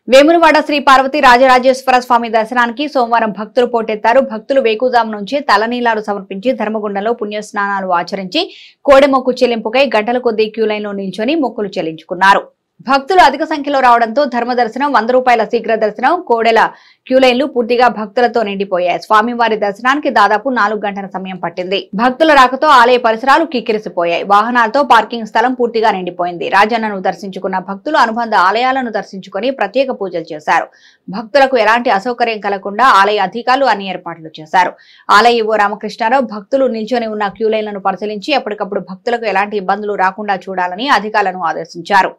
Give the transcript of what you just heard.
వేములవాడ శ్రీ పార్వతి రాజరాజేశ్వర స్వామి దర్శనానికి సోమవారం భక్తులు పోటెత్తారు. భక్తులు వేకుజాము నుంచి తలనీలాలు సమర్పించి ధర్మగుండంలో పుణ్యస్నానాలు ఆచరించి కోడెమొక్కు చెల్లింపుకై గంటల కొద్దీ క్యూలైన్లో నిల్చొని మొక్కులు చెల్లించుకున్నారు. భక్తులు అధిక సంఖ్యలో రావడంతో ధర్మదర్శనం, ₹100 శీఘ్ర దర్శనం, కోడెల క్యూలైన్లు పూర్తిగా భక్తులతో నిండిపోయాయి. స్వామివారి దర్శనానికి దాదాపు 4 గంటల సమయం పట్టింది. భక్తుల రాకతో ఆలయ పరిసరాలు కిక్కిరిసిపోయాయి. వాహనాలతో పార్కింగ్ స్థలం పూర్తిగా నిండిపోయింది. రాజన్నను దర్శించుకున్న భక్తులు అనుబంధ ఆలయాలను దర్శించుకుని ప్రత్యేక పూజలు చేశారు. భక్తులకు ఎలాంటి అసౌకర్యం కలగకుండా ఆలయ అధికారులు అన్ని ఏర్పాట్లు చేశారు. ఆలయ ఈవో రామకృష్ణారావు భక్తులు నిల్చొని ఉన్న క్యూలైన్లను పరిశీలించి ఎప్పటికప్పుడు భక్తులకు ఎలాంటి ఇబ్బందులు రాకుండా చూడాలని అధికారులను ఆదేశించారు.